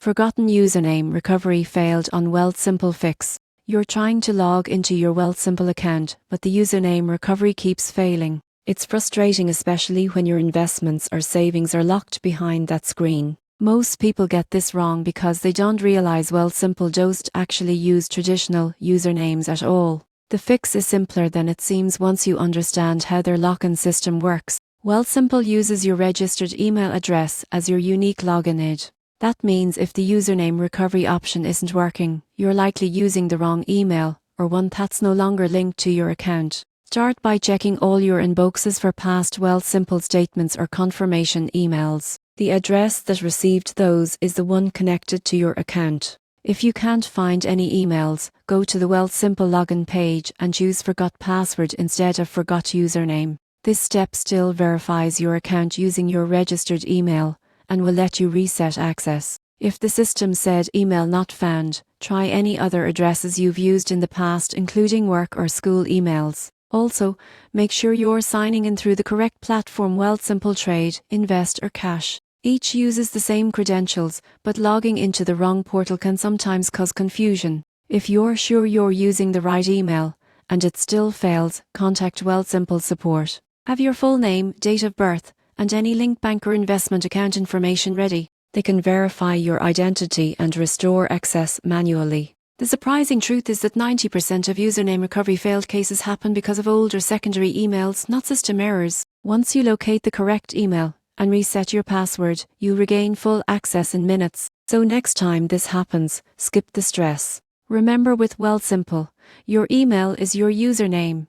Forgotten username recovery failed on Wealthsimple Fix. You're trying to log into your Wealthsimple account, but the username recovery keeps failing. It's frustrating, especially when your investments or savings are locked behind that screen. Most people get this wrong because they don't realize Wealthsimple don't actually use traditional usernames at all. The fix is simpler than it seems once you understand how their login system works. Wealthsimple uses your registered email address as your unique login ID. That means if the username recovery option isn't working, you're likely using the wrong email, or one that's no longer linked to your account. Start by checking all your inboxes for past Wealthsimple statements or confirmation emails. The address that received those is the one connected to your account. If you can't find any emails, go to the Wealthsimple login page and choose Forgot Password instead of Forgot Username. This step still verifies your account using your registered email and will let you reset access. If the system said email not found, try any other addresses you've used in the past, including work or school emails. Also, make sure you're signing in through the correct platform: Wealthsimple Trade, Invest or Cash. Each uses the same credentials, but logging into the wrong portal can sometimes cause confusion. If you're sure you're using the right email and it still fails, contact Wealthsimple support. Have your full name, date of birth, and any linked bank or investment account information ready. They can verify your identity and restore access manually. The surprising truth is that 90% of username recovery failed cases happen because of old or secondary emails, not system errors. Once you locate the correct email and reset your password, you regain full access in minutes. So next time this happens, skip the stress. Remember, with Wealthsimple, your email is your username.